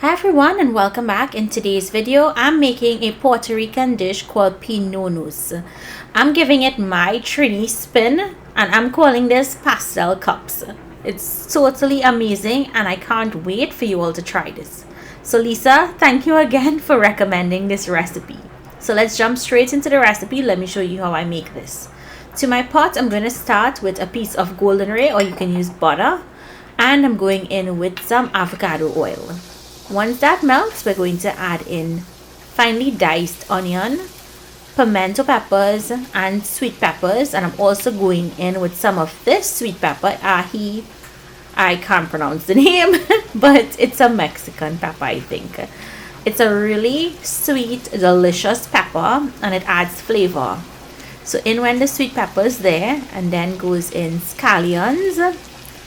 Hi everyone and welcome back. In today's video, I'm making a Puerto Rican dish called Piononos. I'm giving it my Trini spin and I'm calling this Pastelle cups. It's totally amazing and I can't wait for you all to try this. So Lisa, thank you again for recommending this recipe. So let's jump straight into the recipe. Let me show you how I make this. To my pot, I'm going to start with a piece of golden ray, or you can use butter, and I'm going in with some avocado oil. Once that melts, we're going to add in finely diced onion, pimento peppers, and sweet peppers. And I'm also going in with some of this sweet pepper, ají. I can't pronounce the name, but it's a Mexican pepper, I think. It's a really sweet, delicious pepper, and it adds flavor. So in went the sweet peppers there, and then goes in scallions,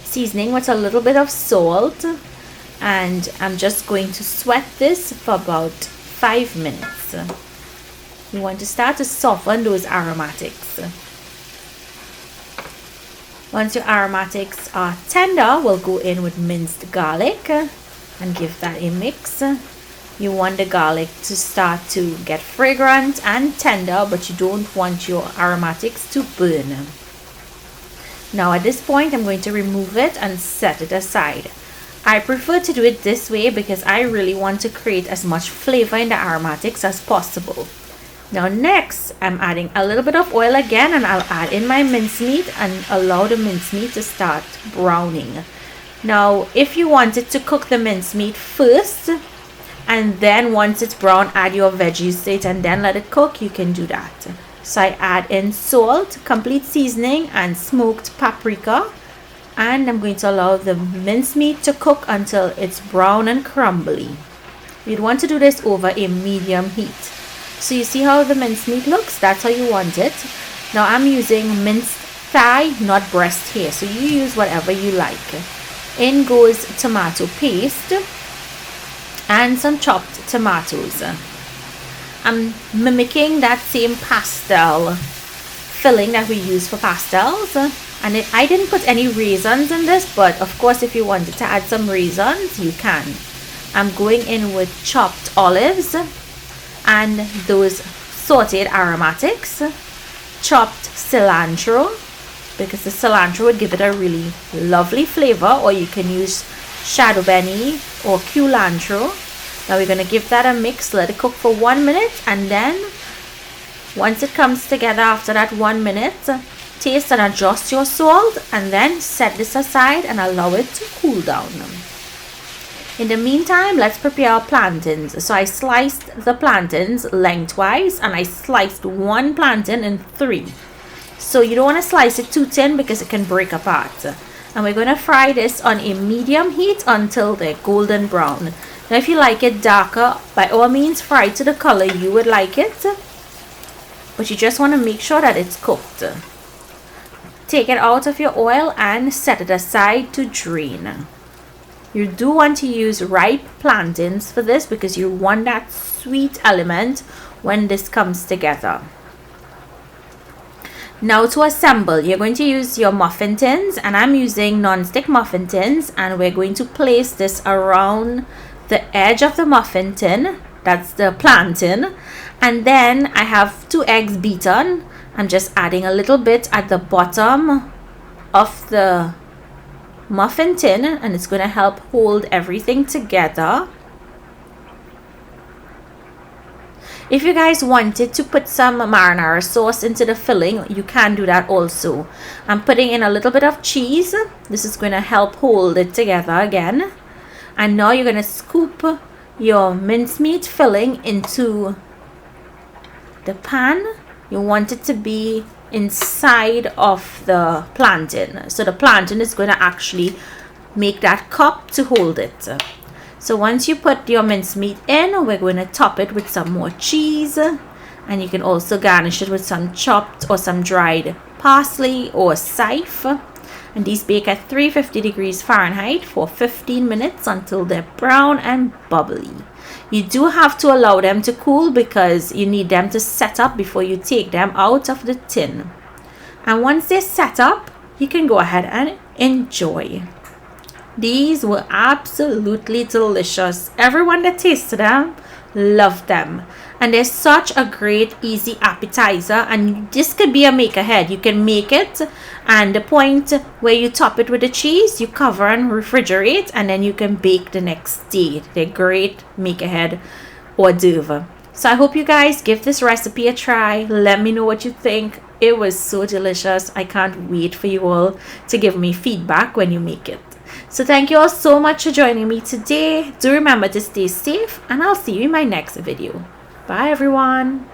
seasoning with a little bit of salt. And I'm just going to sweat this for about 5 minutes. You want to start to soften those aromatics. Once your aromatics are tender, we'll go in with minced garlic and give that a mix. You want the garlic to start to get fragrant and tender, but you don't want your aromatics to burn. Now at this point, I'm going to remove it and set it aside. I prefer to do it this way because I really want to create as much flavor in the aromatics as possible. Now next, I'm adding a little bit of oil again, and I'll add in my mincemeat and allow the mincemeat to start browning. Now, if you wanted to cook the mincemeat first, and then once it's brown, add your veggies to it and then let it cook, you can do that. So I add in salt, complete seasoning, and smoked paprika. And I'm going to allow the mincemeat to cook until it's brown and crumbly. You'd want to do this over a medium heat. So you see how the mincemeat looks? That's how you want it. Now I'm using minced thigh, not breast here. So you use whatever you like. In goes tomato paste and some chopped tomatoes. I'm mimicking that same pastel filling that we use for pastels. And I didn't put any raisins in this, but of course if you wanted to add some raisins, you can. I'm going in with chopped olives and those sauteed aromatics, chopped cilantro, because the cilantro would give it a really lovely flavor, or you can use shadow benny or culantro. Now we're going to give that a mix, let it cook for 1 minute, and then once it comes together after that 1 minute, taste and adjust your salt, and then set this aside and allow it to cool down. In the meantime, let's prepare our plantains. So I sliced the plantains lengthwise, and I sliced one plantain in 3. So you don't want to slice it too thin because it can break apart. And we're going to fry this on a medium heat until they're golden brown. Now if you like it darker, by all means fry it to the color you would like it, but you just want to make sure that it's cooked. Take it out of your oil and set it aside to drain. You do want to use ripe plantains for this because you want that sweet element when this comes together. Now to assemble, you're going to use your muffin tins, and I'm using non-stick muffin tins, and we're going to place this around the edge of the muffin tin. That's the plantain. And then I have 2 eggs beaten. I'm just adding a little bit at the bottom of the muffin tin, and it's going to help hold everything together. If you guys wanted to put some marinara sauce into the filling, you can do that also. I'm putting in a little bit of cheese. This is going to help hold it together again. And now you're going to scoop your mincemeat filling into the pan. You want it to be inside of the plantain. So the plantain is going to actually make that cup to hold it. So once you put your mincemeat in, we're going to top it with some more cheese. And you can also garnish it with some chopped or some dried parsley or saife. And these bake at 350 degrees Fahrenheit for 15 minutes until they're brown and bubbly. You do have to allow them to cool because you need them to set up before you take them out of the tin. And once they're set up, you can go ahead and enjoy. These were absolutely delicious. Everyone that tasted them loved them. And they're such a great easy appetizer, and this could be a make ahead. You can make it, and the point where you top it with the cheese, you cover and refrigerate, and then you can bake the next day. They're great make ahead hors d'oeuvre. So I hope you guys give this recipe a try. Let me know what you think. It was so delicious. I can't wait for you all to give me feedback when you make it. So thank you all so much for joining me today. Do remember to stay safe, and I'll see you in my next video. Bye everyone.